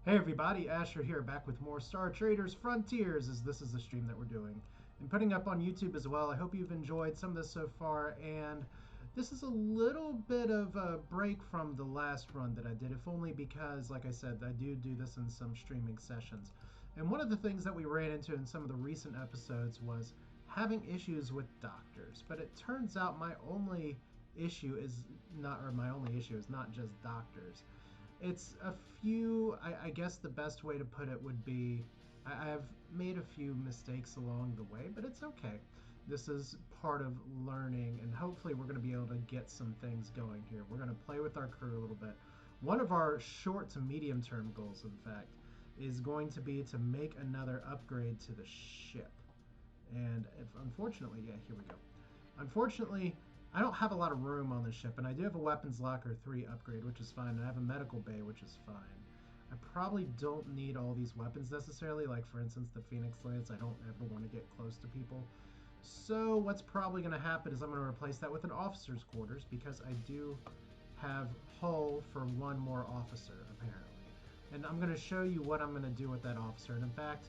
Hey everybody, Asher here, back with more Star Traders Frontiers, as this is the stream that we're doing and putting up on YouTube as well. I hope you've enjoyed some of this so far, and this is a little bit of a break from the last run that I did, if only because, like I said, I do this in some streaming sessions. And one of the things that we ran into in some of the recent episodes was having issues with doctors, but it turns out my only issue is not, or my only issue is not just doctors. It's a few, I guess the best way to put it would be I've made a few mistakes along the way, but it's okay. This is part of learning, and hopefully, we're going to be able to get some things going here. We're going to play with our crew a little bit. One of our short to medium term goals, in fact, is going to be to make another upgrade to the ship. And if, unfortunately, yeah, here we go. Unfortunately, I don't have a lot of room on the ship, and I do have a weapons locker 3 upgrade, which is fine, and I have a medical bay, which is fine. I probably don't need all these weapons necessarily, like for instance the Phoenix Lance. I don't ever want to get close to people. So what's probably going to happen is I'm going to replace that with an officer's quarters, because I do have hull for one more officer, apparently. And I'm going to show you what I'm going to do with that officer. And in fact,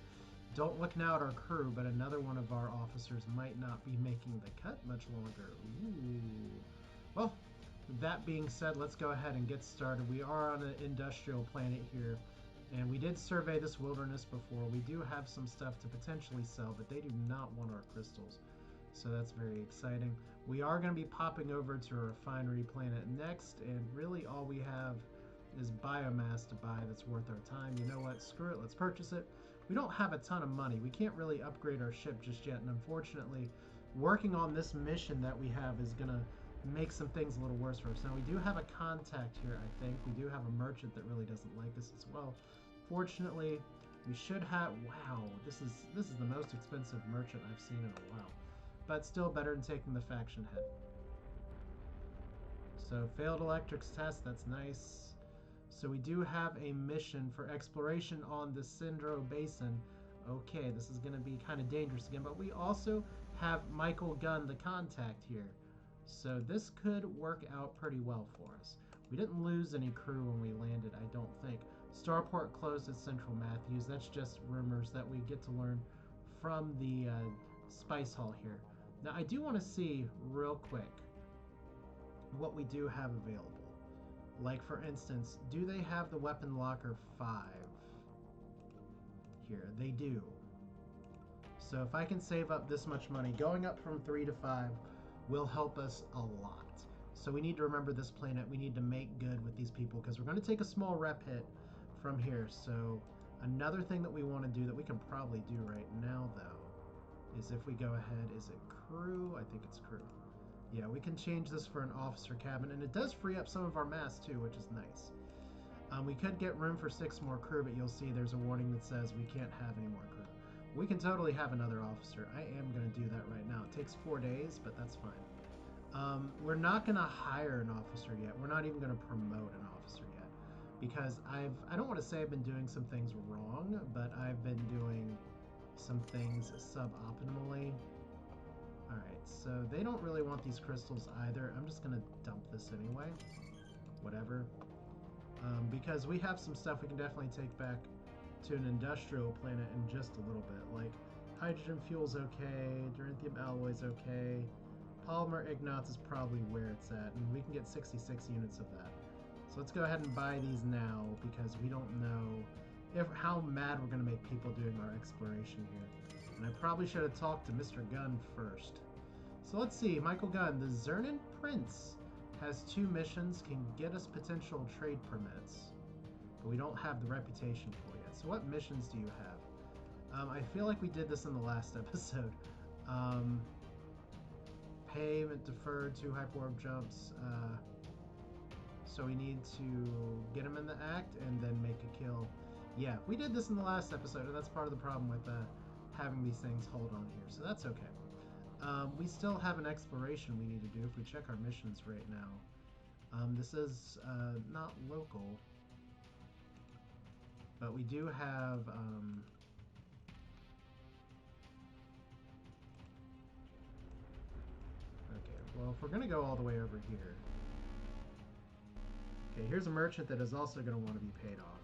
don't look now at our crew, but another one of our officers might not be making the cut much longer. Ooh. Well, that being said, let's go ahead and get started. We are on an industrial planet here, and we did survey this wilderness before. We do have some stuff to potentially sell, but they do not want our crystals. So that's very exciting. We are going to be popping over to a refinery planet next, and really all we have is biomass to buy that's worth our time. You know what? Screw it. Let's purchase it. We don't have a ton of money. We can't really upgrade our ship just yet, and unfortunately, working on this mission that we have is going to make some things a little worse for us. Now, we do have a contact here, I think. We do have a merchant that really doesn't like us as well. Fortunately, we should have... Wow, this is the most expensive merchant I've seen in a while. But still better than taking the faction head. So, failed electrics test, that's nice. So we do have a mission for exploration on the Syndro Basin. Okay, this is going to be kind of dangerous again, but we also have Michael Gunn, the contact here. So this could work out pretty well for us. We didn't lose any crew when we landed, I don't think. Starport closed at Central Matthews. That's just rumors that we get to learn from the Spice Hall here. Now, I do want to see real quick what we do have available. Like, for instance, do they have the weapon locker 5? Here, they do. So if I can save up this much money, going up from 3 to 5 will help us a lot. So we need to remember this planet. We need to make good with these people, because we're going to take a small rep hit from here. So another thing that we want to do that we can probably do right now, though, is if we go ahead, is it crew? I think it's crew. Yeah, we can change this for an officer cabin, and it does free up some of our mass too, which is nice. We could get room for 6 more crew, but you'll see there's a warning that says we can't have any more crew. We can totally have another officer. I am going to do that right now. It takes 4 days, but that's fine. We're not going to hire an officer yet. We're not even going to promote an officer yet, because I don't want to say I've been doing some things wrong, but I've been doing some things suboptimally. Alright, so they don't really want these crystals either. I'm just going to dump this anyway. Whatever. Because we have some stuff we can definitely take back to an industrial planet in just a little bit. Like, hydrogen fuel's okay, duranthium alloy's okay, polymer ignots is probably where it's at, and we can get 66 units of that. So let's go ahead and buy these now, because we don't know how mad we're going to make people doing our exploration here. And I probably should have talked to Mr. Gunn first. So let's see, Michael Gunn, the Zernan Prince has 2 missions, can get us potential trade permits, but we don't have the reputation for yet. So what missions do you have? I feel like we did this in the last episode. Payment deferred, 2 hyperwarp jumps. So we need to get him in the act and then make a kill. Yeah, we did this in the last episode, and that's part of the problem with having these things hold on here. So that's okay. We still have an exploration we need to do if we check our missions right now. This is not local, but we do have... Okay, well, if we're going to go all the way over here... Okay, here's a merchant that is also going to want to be paid off.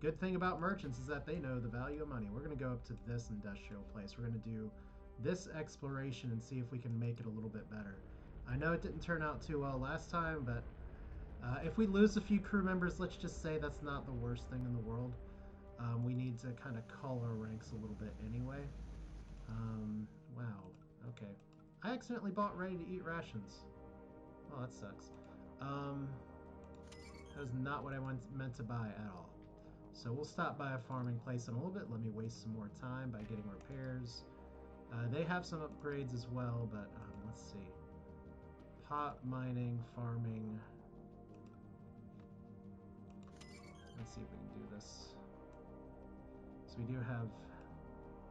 good thing about merchants is that they know the value of money. We're going to go up to this industrial place. We're going to do this exploration and see if we can make it a little bit better. I know it didn't turn out too well last time, but if we lose a few crew members, let's just say that's not the worst thing in the world. We need to kind of cull our ranks a little bit anyway. Wow. Okay. I accidentally bought ready-to-eat rations. Oh, that sucks. That was not what I meant to buy at all. So we'll stop by a farming place in a little bit. Let me waste some more time by getting repairs. They have some upgrades as well, but let's see. Pot mining, farming. Let's see if we can do this. So we do have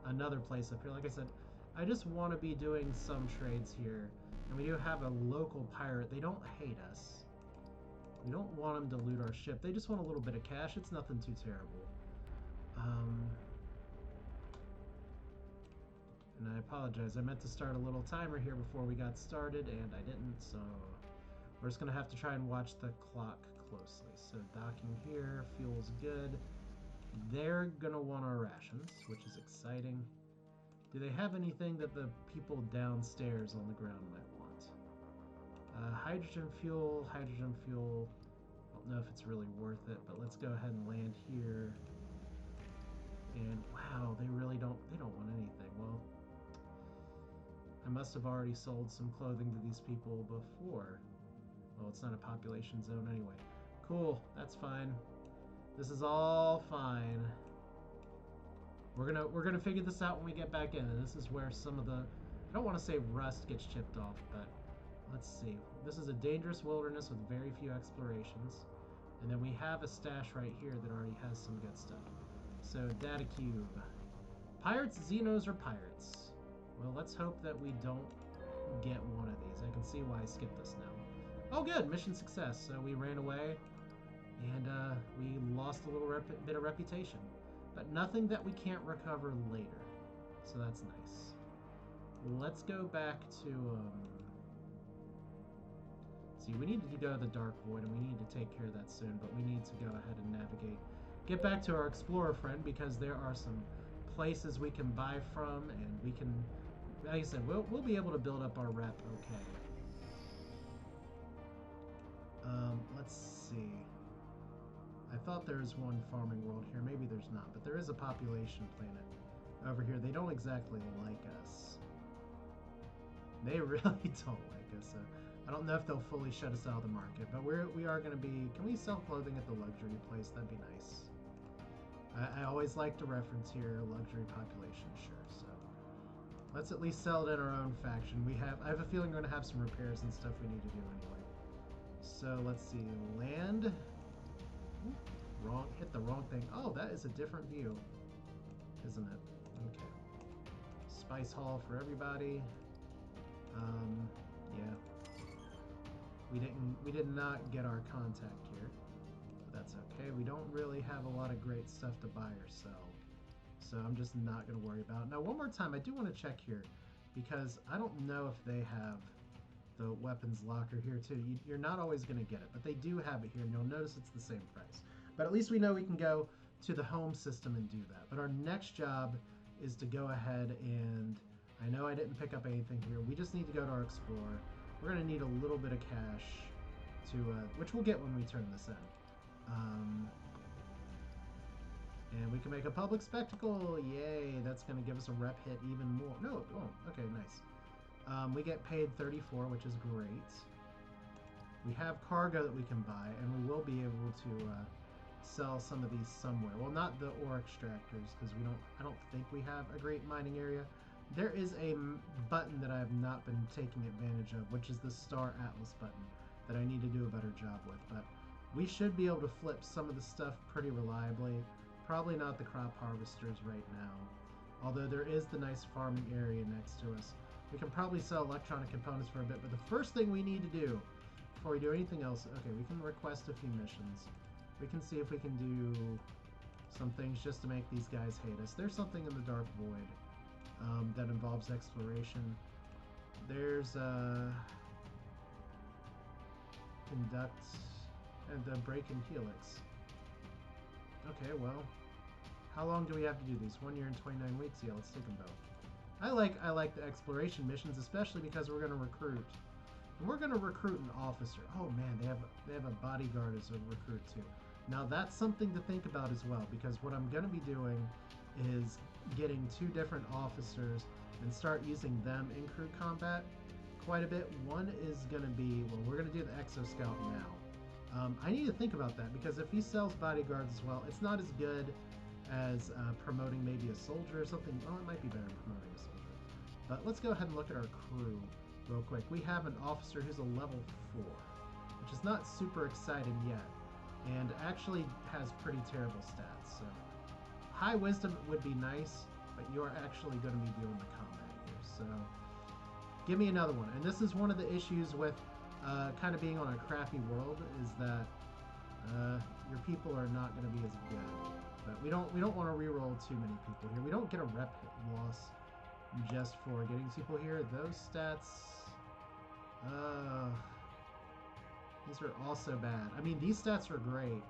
another place up here. Like I said, I just want to be doing some trades here. And we do have a local pirate. They don't hate us. We don't want them to loot our ship. They just want a little bit of cash. It's nothing too terrible. And I apologize. I meant to start a little timer here before we got started, and I didn't. So we're just going to have to try and watch the clock closely. So docking here. Fuel's good. They're going to want our rations, which is exciting. Do they have anything that the people downstairs on the ground might want? Hydrogen fuel. I don't know if it's really worth it, but let's go ahead and land here. And wow, they don't want anything. Well, I must have already sold some clothing to these people before. Well, it's not a population zone anyway. Cool, that's fine. This is all fine. We're gonna figure this out when we get back in, and this is where some of the, I don't want to say rust gets chipped off, but let's see. This is a dangerous wilderness with very few explorations. And then we have a stash right here that already has some good stuff. So, data cube. Pirates, Xenos, or pirates? Well, let's hope that we don't get one of these. I can see why I skipped this now. Oh, good. Mission success. So we ran away, and we lost a little bit of reputation. But nothing that we can't recover later. So that's nice. Let's go back to... see, we need to go to the Dark Void, and we need to take care of that soon, but we need to go ahead and navigate. Get back to our explorer friend, because there are some places we can buy from, and we can, like I said, we'll be able to build up our rep okay. Let's see. I thought there was one farming world here. Maybe there's not, but there is a population planet over here. They don't exactly like us. They really don't like us. So I don't know if they'll fully shut us out of the market, but we are going to be... Can we sell clothing at the luxury place? That'd be nice. I always like to reference here luxury population, sure. So let's at least sell it in our own faction. I have a feeling we're going to have some repairs and stuff we need to do anyway. So let's see, land. Wrong, hit the wrong thing. Oh, that is a different view, isn't it? Okay. Spice Hall for everybody. Yeah. We did not get our contact here. But that's okay. We don't really have a lot of great stuff to buy or sell. So I'm just not going to worry about it. Now, one more time, I do want to check here, because I don't know if they have the weapons locker here too. You're not always going to get it, but they do have it here, and you'll notice it's the same price. But at least we know we can go to the home system and do that. But our next job is to go ahead and, I know I didn't pick up anything here. We just need to go to our explorer. We're going to need a little bit of cash to, which we'll get when we turn this in. And we can make a public spectacle. Yay, that's going to give us a rep hit even more. No, it won't. Okay, nice. We get paid 34, which is great. We have cargo that we can buy, and we will be able to sell some of these somewhere. Well, not the ore extractors, because I don't think we have a great mining area. There is a button that I have not been taking advantage of, which is the Star Atlas button, that I need to do a better job with. But we should be able to flip some of the stuff pretty reliably. Probably not the crop harvesters right now, although there is the nice farming area next to us. We can probably sell electronic components for a bit, but the first thing we need to do before we do anything else, okay, we can request a few missions. We can see if we can do some things just to make these guys hate us. There's something in the Dark Void that involves exploration. There's conduct and the break and helix. Okay, well, how long do we have to do these? 1 year and 29 weeks? Yeah, let's take them both. I like the exploration missions, especially because we're gonna recruit. And we're gonna recruit an officer. Oh man, they have a bodyguard as a recruit too. Now that's something to think about as well, because what I'm gonna be doing is getting 2 different officers and start using them in crew combat quite a bit. One is gonna be, well, we're gonna do the Exo Scout now. I need to think about that because if he sells bodyguards as well, it's not as good as promoting maybe a soldier or something. Well, it might be better than promoting a soldier. But let's go ahead and look at our crew real quick. We have an officer who's a level 4, which is not super exciting yet, and actually has pretty terrible stats. So high wisdom would be nice, but you're actually going to be doing the combat here. So give me another one. And this is one of the issues with kind of being on a crappy world, is that your people are not going to be as good. But we don't want to reroll too many people here. We don't get a rep loss just for getting people here. Those stats, these are also bad. I mean, these stats are great.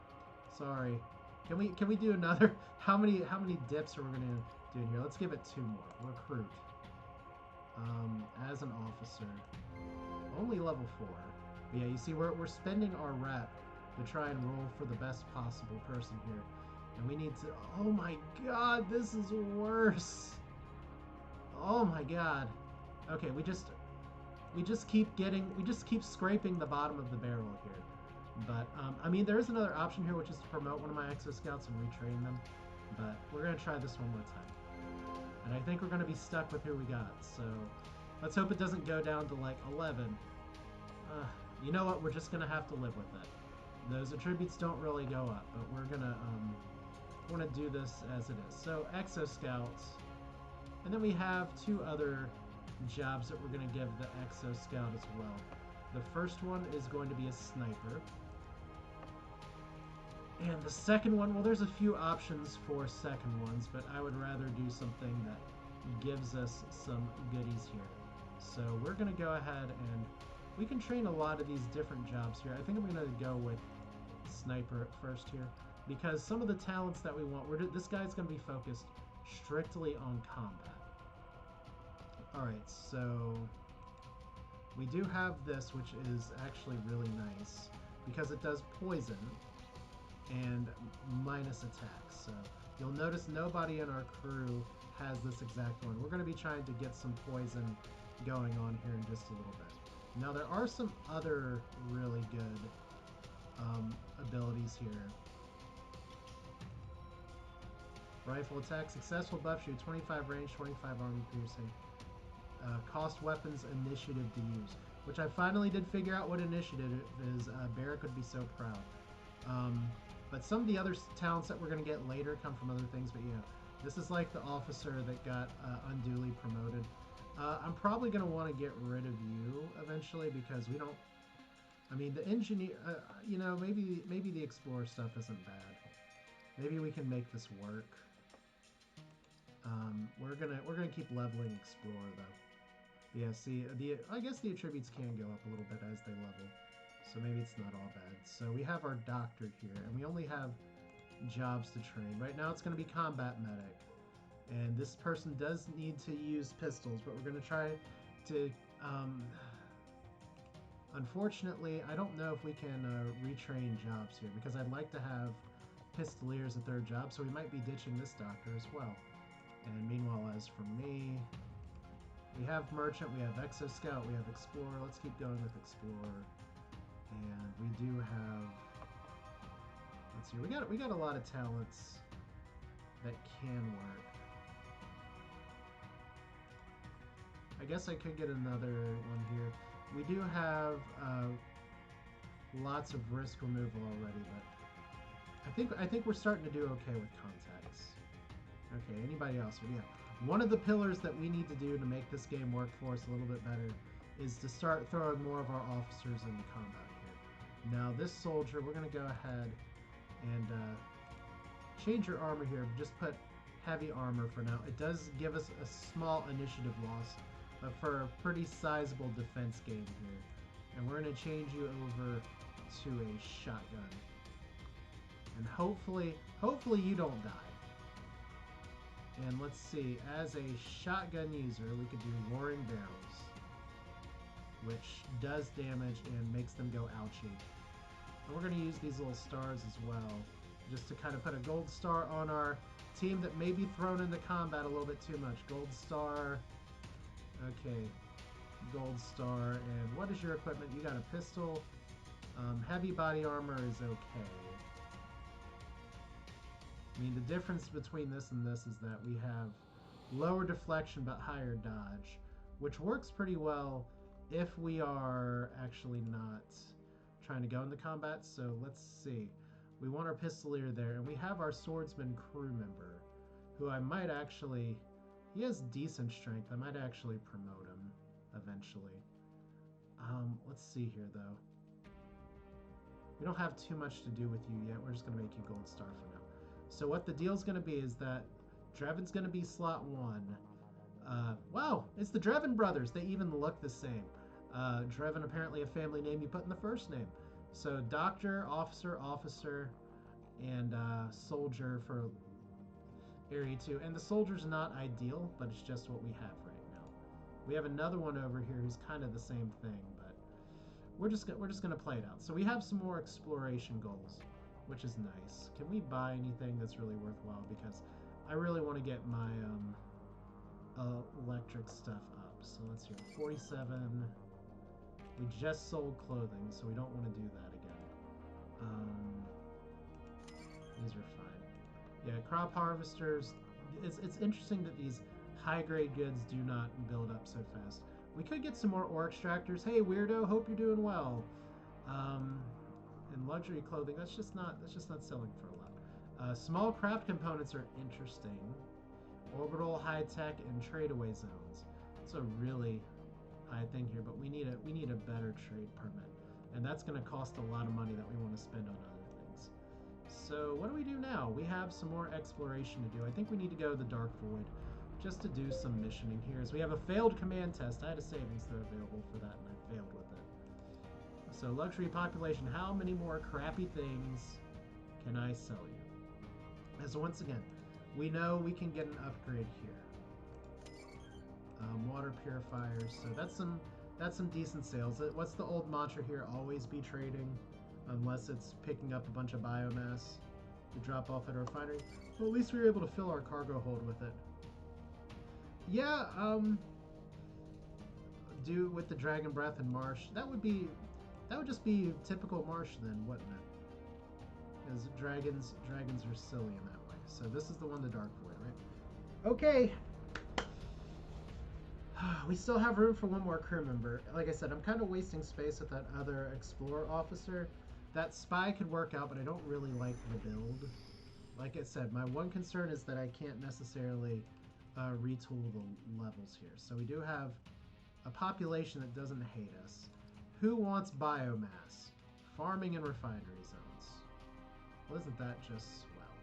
Sorry. Can we do another? How many dips are we gonna do in here? Let's give it 2 more. Recruit. As an officer, only level 4. But yeah, you see, we're spending our rep to try and roll for the best possible person here, and we need to. Oh my God, this is worse. Oh my God. Okay, we just keep scraping the bottom of the barrel here. But I mean, there is another option here, which is to promote one of my Exo Scouts and retrain them. But we're gonna try this one more time, and I think we're gonna be stuck with who we got. So let's hope it doesn't go down to like 11. You know what? We're just gonna have to live with it. Those attributes don't really go up, but we're gonna do this as it is. So Exo Scouts. And then we have 2 other jobs that we're going to give the Exo Scout as well. The first one is going to be a sniper. And the second one, well, there's a few options for second ones, but I would rather do something that gives us some goodies here. So we're going to go ahead and we can train a lot of these different jobs here. I think I'm going to go with sniper at first here, because some of the talents that we want, this guy's going to be focused strictly on combat. Alright, so we do have this, which is actually really nice because it does poison and minus attacks. So you'll notice nobody in our crew has this exact one. We're going to be trying to get some poison going on here in just a little bit. Now there are some other really good abilities here. Rifle attack, successful buff shoot, 25 range, 25 armor piercing. Cost weapons initiative to use, which I finally did figure out what initiative is. Barrick would be so proud. But some of the other talents that we're going to get later come from other things, but yeah, this is like the officer that got unduly promoted. I'm probably going to want to get rid of you eventually because we don't, I mean, the engineer, you know, maybe the explorer stuff isn't bad. Maybe we can make this work. We're gonna keep leveling explorer though. Yeah, see, I guess the attributes can go up a little bit as they level, so maybe it's not all bad. So we have our doctor here, and we only have jobs to train. Right now it's going to be combat medic, and this person does need to use pistols, but we're going to try to... Unfortunately, I don't know if we can retrain jobs here, because I'd like to have pistoliers a 3rd job, so we might be ditching this doctor as well. And meanwhile, as for me... We have Merchant, we have Exo Scout, we have Explorer. Let's keep going with Explorer. And we do have... Let's see, we got a lot of talents that can work. I guess I could get another one here. We do have lots of risk removal already, but I think we're starting to do okay with contacts. Okay, anybody else? Well, yeah. One of the pillars that we need to do to make this game work for us a little bit better is to start throwing more of our officers into combat here. Now this soldier, we're going to go ahead and change your armor here. Just put heavy armor for now. It does give us a small initiative loss, but for a pretty sizable defense gain here. And we're going to change you over to a shotgun. And hopefully you don't die. And let's see, as a shotgun user, we could do roaring barrels, which does damage and makes them go ouchie. And we're going to use these little stars as well, just to kind of put a gold star on our team that may be thrown into combat a little bit too much. Gold star. Okay. Gold star. And what is your equipment? You got a pistol. Heavy body armor is okay. I mean, the difference between this and this is that we have lower deflection but higher dodge, which works pretty well if we are actually not trying to go into combat. So let's see. We want our pistolier there, and we have our swordsman crew member, who I might actually... He has decent strength. I might actually promote him eventually. Let's see here, though. We don't have too much to do with you yet. We're just going to make you gold star for now. So what the deal's going to be is that Drevin's going to be slot 1. Wow, it's the Trese Brothers. They even look the same. Trevin, apparently a family name you put in the first name. So doctor, officer, and soldier for Area 2. And the soldier's not ideal, but it's just what we have right now. We have another one over here who's kind of the same thing, but we're just gonna play it out. So we have some more exploration goals, which is nice. Can we buy anything that's really worthwhile? Because I really want to get my electric stuff up. So let's see, 47. We just sold clothing, so we don't want to do that again. These are fine. Yeah, crop harvesters. It's interesting that these high-grade goods do not build up so fast. We could get some more ore extractors. Hey, weirdo, hope you're doing well. And luxury clothing, that's just not selling for a lot. Small craft components are interesting. Orbital, high-tech, and trade-away zones. It's a really high thing here, but we need a better trade permit, and that's going to cost a lot of money that we want to spend on other things. So what do we do now? We have some more exploration to do. I think we need to go to the Dark Void just to do some missioning here. As we have a failed command test. I had a savings throw available for that, and I failed with it. So luxury population. How many more crappy things can I sell you? As once again, we know we can get an upgrade here. Water purifiers, so that's some decent sales. What's the old mantra here? Always be trading, unless it's picking up a bunch of biomass to drop off at a refinery. Well, at least we were able to fill our cargo hold with it. Yeah, do with the Dragon Breath and Marsh. That would just be typical Marsh then, wouldn't it? Because dragons are silly in that way. So this is the one, the Dark Void, right? Okay. We still have room for one more crew member. Like I said, I'm kind of wasting space with that other explorer officer. That spy could work out, but I don't really like the build. Like I said, my one concern is that I can't necessarily retool the levels here. So we do have a population that doesn't hate us. Who wants biomass? Farming and refinery zones. Well, isn't that just swell?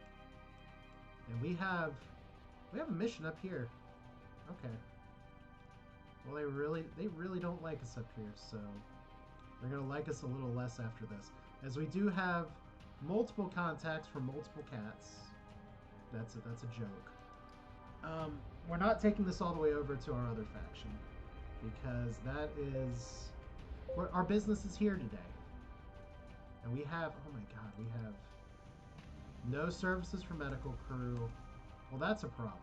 And we have a mission up here. Okay. Well, they really don't like us up here, so they're going to like us a little less after this. As we do have multiple contacts from multiple cats. That's a joke. We're not taking this all the way over to our other faction, because that is... our business is here today. And we have... oh my god, we have no services for medical crew. Well, that's a problem.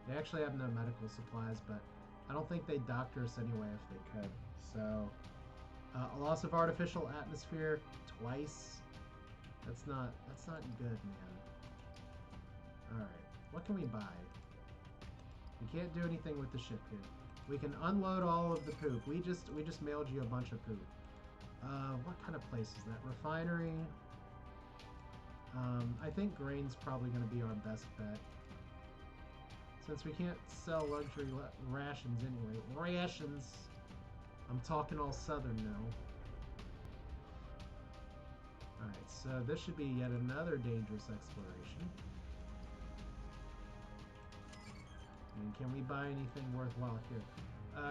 They actually have no medical supplies, but I don't think they'd doctor us anyway if they could. So, a loss of artificial atmosphere twice. That's not good, man. Alright, what can we buy? We can't do anything with the ship here. We can unload all of the poop. We just mailed you a bunch of poop. What kind of place is that? Refinery. I think grain's probably going to be our best bet. Since we can't sell luxury rations anyway. Rations! I'm talking all southern now. Alright, so this should be yet another dangerous exploration. And can we buy anything worthwhile here?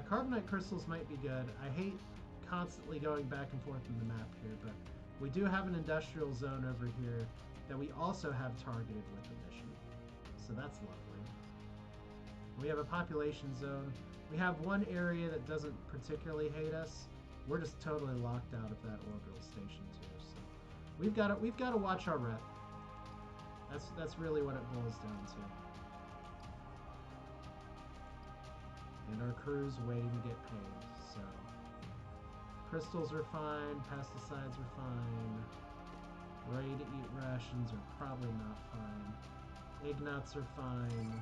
Carbonite crystals might be good. I hate constantly going back and forth in the map here, but We do have an industrial zone over here that we also have targeted with the mission. So that's lovely. We have a population zone. We have one area that doesn't particularly hate us. We're just totally locked out of that orbital station too. So we've got to watch our rep. That's really what it boils down to. And our crew's waiting to get paid. So crystals are fine, pesticides are fine. Ready to eat rations are probably not fine. Ignuts are fine.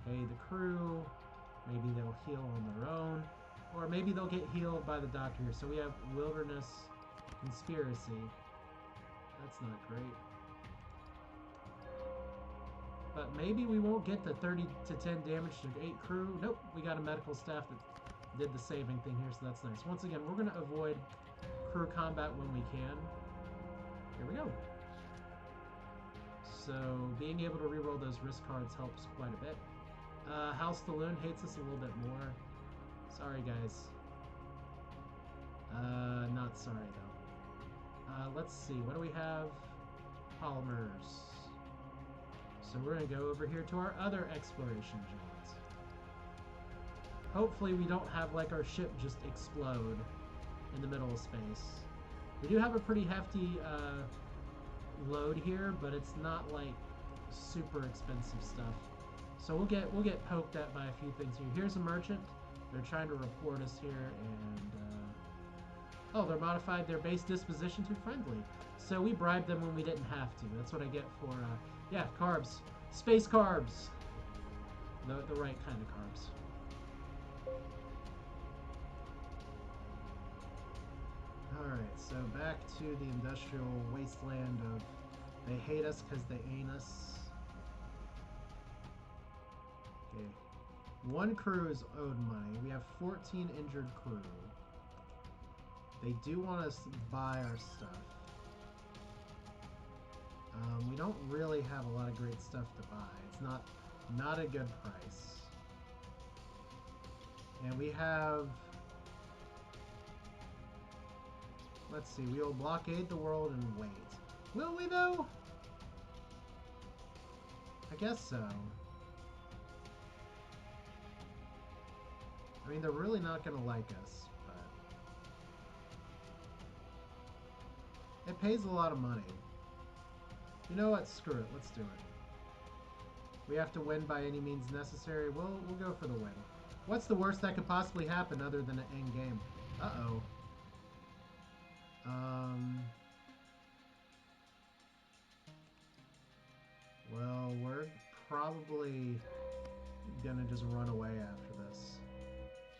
Pay the crew. Maybe they'll heal on their own. Or maybe they'll get healed by the doctor here. So we have wilderness conspiracy. That's not great. But maybe we won't get the 30 to 10 damage to 8 crew. Nope, we got a medical staff that did the saving thing here, so that's nice. Once again, we're going to avoid crew combat when we can. Here we go. So being able to reroll those risk cards helps quite a bit. House Staloon hates us a little bit more. Sorry, guys. Not sorry, though. Let's see. What do we have? Polymers. So we're going to go over here to our other exploration zones. Hopefully we don't have like our ship just explode in the middle of space. We do have a pretty hefty load here, but it's not like super expensive stuff. So we'll get poked at by a few things here. Here's a merchant. They're trying to report us here, and oh, they're modified their base disposition to friendly. So we bribed them when we didn't have to. That's what I get for yeah, carbs, space carbs, the right kind of carbs. All right, so back to the industrial wasteland of they hate us because they ain't us. Okay. One crew is owed money. We have 14 injured crew. They do want us to buy our stuff. We don't really have a lot of great stuff to buy. It's not a good price. And we have... Let's see. We will blockade the world and wait. Will we, though? I guess so. I mean, they're really not going to like us, but... It pays a lot of money. You know what? Screw it. Let's do it. We have to win by any means necessary. We'll go for the win. What's the worst that could possibly happen other than an end game? Uh-oh. Well, we're probably gonna just run away after this.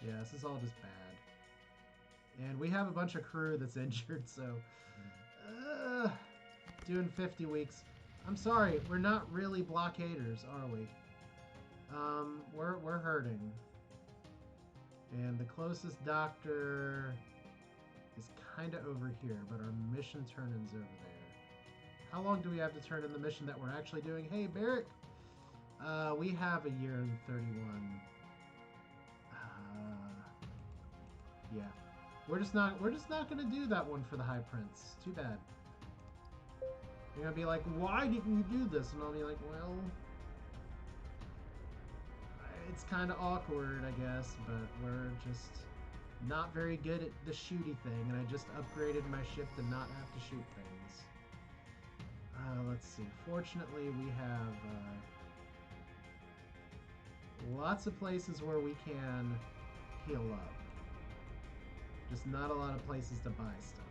Yeah, this is all just bad. And we have a bunch of crew that's injured, so... doing 50 weeks. I'm sorry, we're not really blockaders, are we? We're hurting. And the closest doctor is kind of over here, but our mission turn-in's over there. How long do we have to turn in the mission that we're actually doing? Hey, Barrick! We have a year and 31. Yeah. We're just not gonna do that one for the High Prince. Too bad. You're gonna be like, why didn't you do this? And I'll be like, well, it's kind of awkward, I guess, but we're just not very good at the shooty thing, and I just upgraded my ship to not have to shoot things. Let's see. Fortunately, we have lots of places where we can heal up. Just not a lot of places to buy stuff.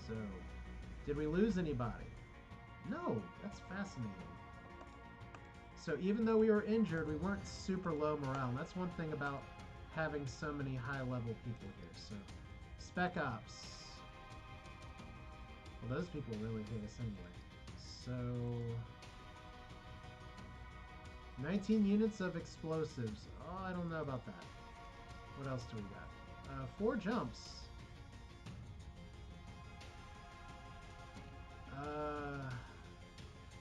So, did we lose anybody? No, that's fascinating. So even though we were injured, we weren't super low morale. And that's one thing about having so many high-level people here. So, spec-ops. Well, those people really hate us anyway. So, 19 units of explosives. Oh, I don't know about that. What else do we got? 4 jumps.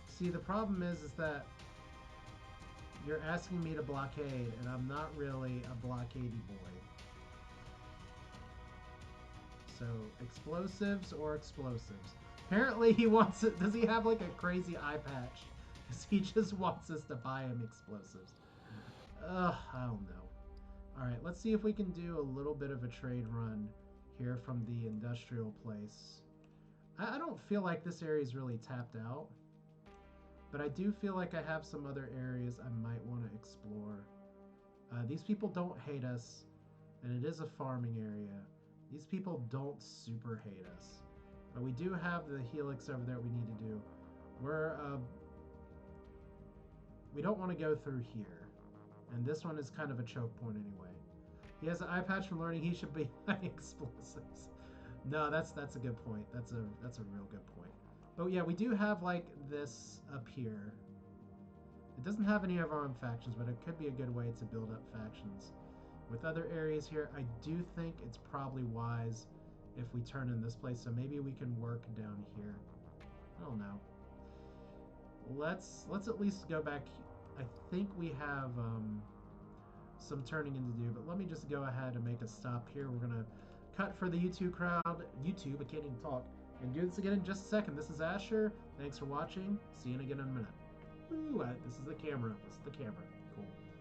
See, the problem is that you're asking me to blockade, and I'm not really a blockadey boy. So explosives or explosives. Apparently he wants it. Does he have like a crazy eye patch? Because he just wants us to buy him explosives. Ugh, I don't know. Alright, let's see if we can do a little bit of a trade run here from the industrial place. I don't feel like this area is really tapped out. But I do feel like I have some other areas I might want to explore. These people don't hate us, and it is a farming area. These people don't super hate us. But we do have the helix over there we need to do. We don't want to go through here. And this one is kind of a choke point anyway. He has an eye patch from learning he should be buying explosives. No, that's a good point. That's a real good point. But yeah, we do have like this up here. It doesn't have any of our own factions, but it could be a good way to build up factions. With other areas here, I do think it's probably wise if we turn in this place, so maybe we can work down here. I don't know. Let's at least go back. I think we have some turning in to do, but let me just go ahead and make a stop here. We're gonna cut for the YouTube crowd. YouTube, I can't even talk. And do this again in just a second. This is Asher. Thanks for watching. See you again in a minute. Ooh, this is the camera. This is the camera.